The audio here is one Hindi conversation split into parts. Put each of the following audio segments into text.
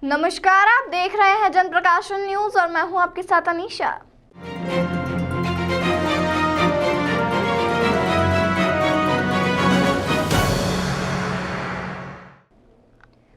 नमस्कार, आप देख रहे हैं जन प्रकाशन न्यूज और मैं हूं आपके साथ अनीशा।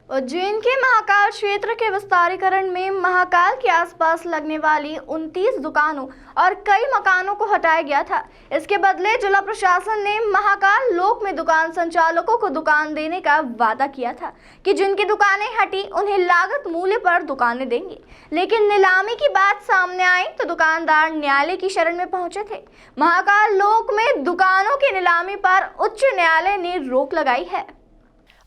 उज्जैन के महाकाल क्षेत्र के विस्तारीकरण में महाकाल के आसपास लगने वाली 29 दुकानों और कई मकानों को हटाया गया था। इसके बदले जिला प्रशासन ने महाकाल लोक में दुकान संचालकों को दुकान देने का वादा किया था कि जिनकी दुकानें हटी उन्हें लागत मूल्य पर दुकानें देंगे, लेकिन नीलामी की बात सामने आई तो दुकानदार न्यायालय की शरण में पहुंचे थे। महाकाल लोक में दुकानों की नीलामी पर उच्च न्यायालय ने रोक लगाई है।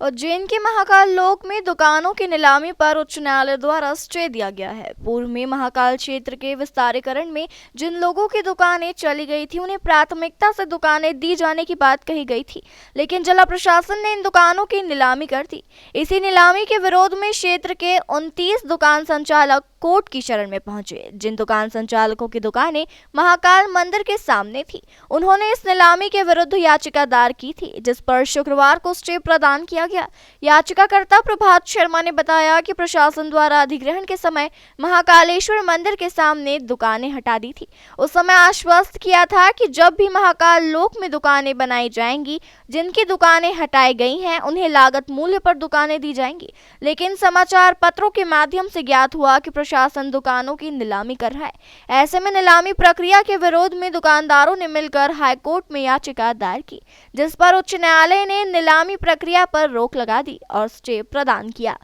उज्जैन के महाकाल लोक में दुकानों की नीलामी पर उच्च न्यायालय द्वारा स्टे दिया गया है। पूर्व में महाकाल क्षेत्र के विस्तारीकरण में जिन लोगों की दुकानें चली गई थी उन्हें प्राथमिकता से दुकानें दी जाने की बात कही गई थी, लेकिन जिला प्रशासन ने इन दुकानों की नीलामी कर दी। इसी नीलामी के विरोध में क्षेत्र के 29 दुकान संचालक कोर्ट की शरण में पहुंचे। जिन दुकान संचालकों की दुकानें महाकाल मंदिर के सामने थी, उन्होंने इस नीलामी के विरुद्ध याचिका दायर की थी, जिस पर शुक्रवार को स्टे प्रदान किया गया। याचिकाकर्ता प्रभात शर्मा ने बताया कि प्रशासन द्वारा अधिग्रहण के समय महाकालेश्वर मंदिर के सामने दुकानें हटा दी थी। उस समय आश्वस्त किया था कि जब भी महाकाल लोक में दुकानें बनाई जाएंगी, जिनकी दुकानें हटाई गई हैं उन्हें लागत मूल्य पर दुकानें दी जाएंगी, लेकिन समाचार पत्रों के माध्यम से ज्ञात हुआ कि प्रशासन दुकानों की नीलामी कर रहा है। ऐसे में नीलामी प्रक्रिया के विरोध में दुकानदारों ने मिलकर हाईकोर्ट में याचिका दायर की, जिस पर उच्च न्यायालय ने नीलामी प्रक्रिया पर रोक लगा दी और स्टे प्रदान किया।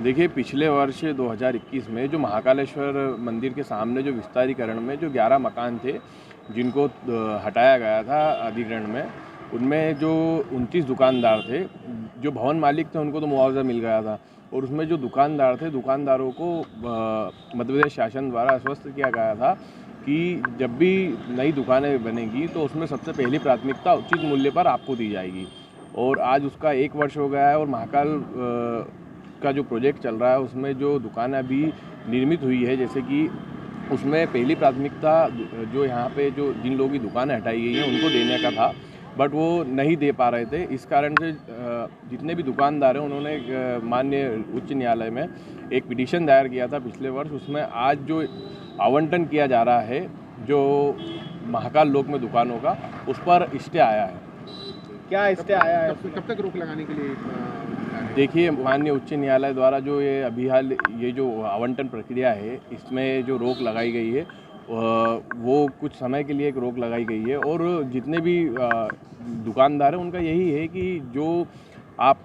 देखिए, पिछले वर्ष 2021 में जो महाकालेश्वर मंदिर के सामने जो विस्तारीकरण में जो 11 मकान थे जिनको हटाया गया था अधिग्रहण में, उनमें जो 29 दुकानदार थे, जो भवन मालिक थे उनको तो मुआवजा मिल गया था, और उसमें जो दुकानदार थे, दुकानदारों को मध्य प्रदेश शासन द्वारा आश्वस्त किया गया था कि जब भी नई दुकानें बनेगी तो उसमें सबसे पहली प्राथमिकता उचित मूल्य पर आपको दी जाएगी। और आज उसका 1 वर्ष हो गया है और महाकाल का जो प्रोजेक्ट चल रहा है उसमें जो दुकानें अभी निर्मित हुई है, जैसे कि उसमें पहली प्राथमिकता जो यहाँ पे जो जिन लोगों की दुकानें हटाई गई हैं उनको देने का था, बट वो नहीं दे पा रहे थे। इस कारण से जितने भी दुकानदार हैं उन्होंने माननीय उच्च न्यायालय में एक पिटीशन दायर किया था पिछले वर्ष। उसमें आज जो आवंटन किया जा रहा है जो महाकाल लोक में दुकानों का, उस पर स्टे आया है। क्या स्टे आया है? कब तक रोक लगाने के लिए? देखिए, माननीय उच्च न्यायालय द्वारा जो ये अभी हाल ये जो आवंटन प्रक्रिया है इसमें जो रोक लगाई गई है वो कुछ समय के लिए एक रोक लगाई गई है, और जितने भी दुकानदार हैं उनका यही है कि जो आप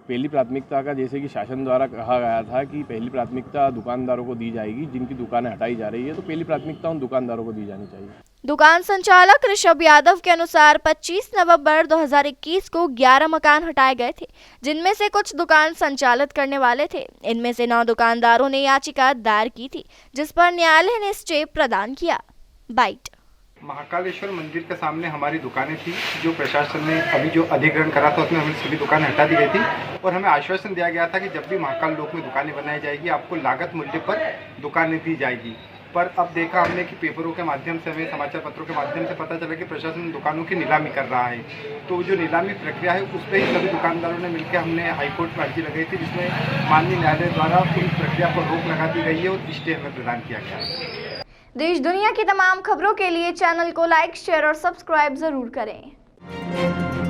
पहली प्राथमिकता का, जैसे कि शासन द्वारा कहा गया था कि पहली प्राथमिकता दुकानदारों को दी जाएगी, जिनकी दुकानें हटाई जा रही है तो पहली प्राथमिकता उन दुकानदारों को दी जानी चाहिए। दुकान संचालक ऋषभ यादव के अनुसार 25 नवंबर 2021 को 11 मकान हटाए गए थे, जिनमें से कुछ दुकान संचालित करने वाले थे। इनमें से 9 दुकानदारों ने याचिका दायर की थी, जिस पर न्यायालय ने स्टे प्रदान किया। बाइट। महाकालेश्वर मंदिर के सामने हमारी दुकानें थी, जो प्रशासन ने अभी जो अधिग्रहण करा था उसमें हमें सभी दुकानें हटा दी गई थी, और हमें आश्वासन दिया गया था कि जब भी महाकाल लोक में दुकानें बनाई जाएगी आपको लागत मूल्य पर दुकानें दी जाएगी। पर अब देखा हमने कि पेपरों के माध्यम से, हमें समाचार पत्रों के माध्यम से पता चला कि प्रशासन दुकानों की नीलामी कर रहा है। तो जो नीलामी प्रक्रिया है उस पर ही सभी दुकानदारों ने मिलकर हमने हाईकोर्ट में अर्जी लगाई थी, जिसमें माननीय न्यायालय द्वारा उस प्रक्रिया पर रोक लगा दी गई है और स्टे हमें प्रदान किया गया है। देश दुनिया की तमाम खबरों के लिए चैनल को लाइक, शेयर और सब्सक्राइब जरूर करें।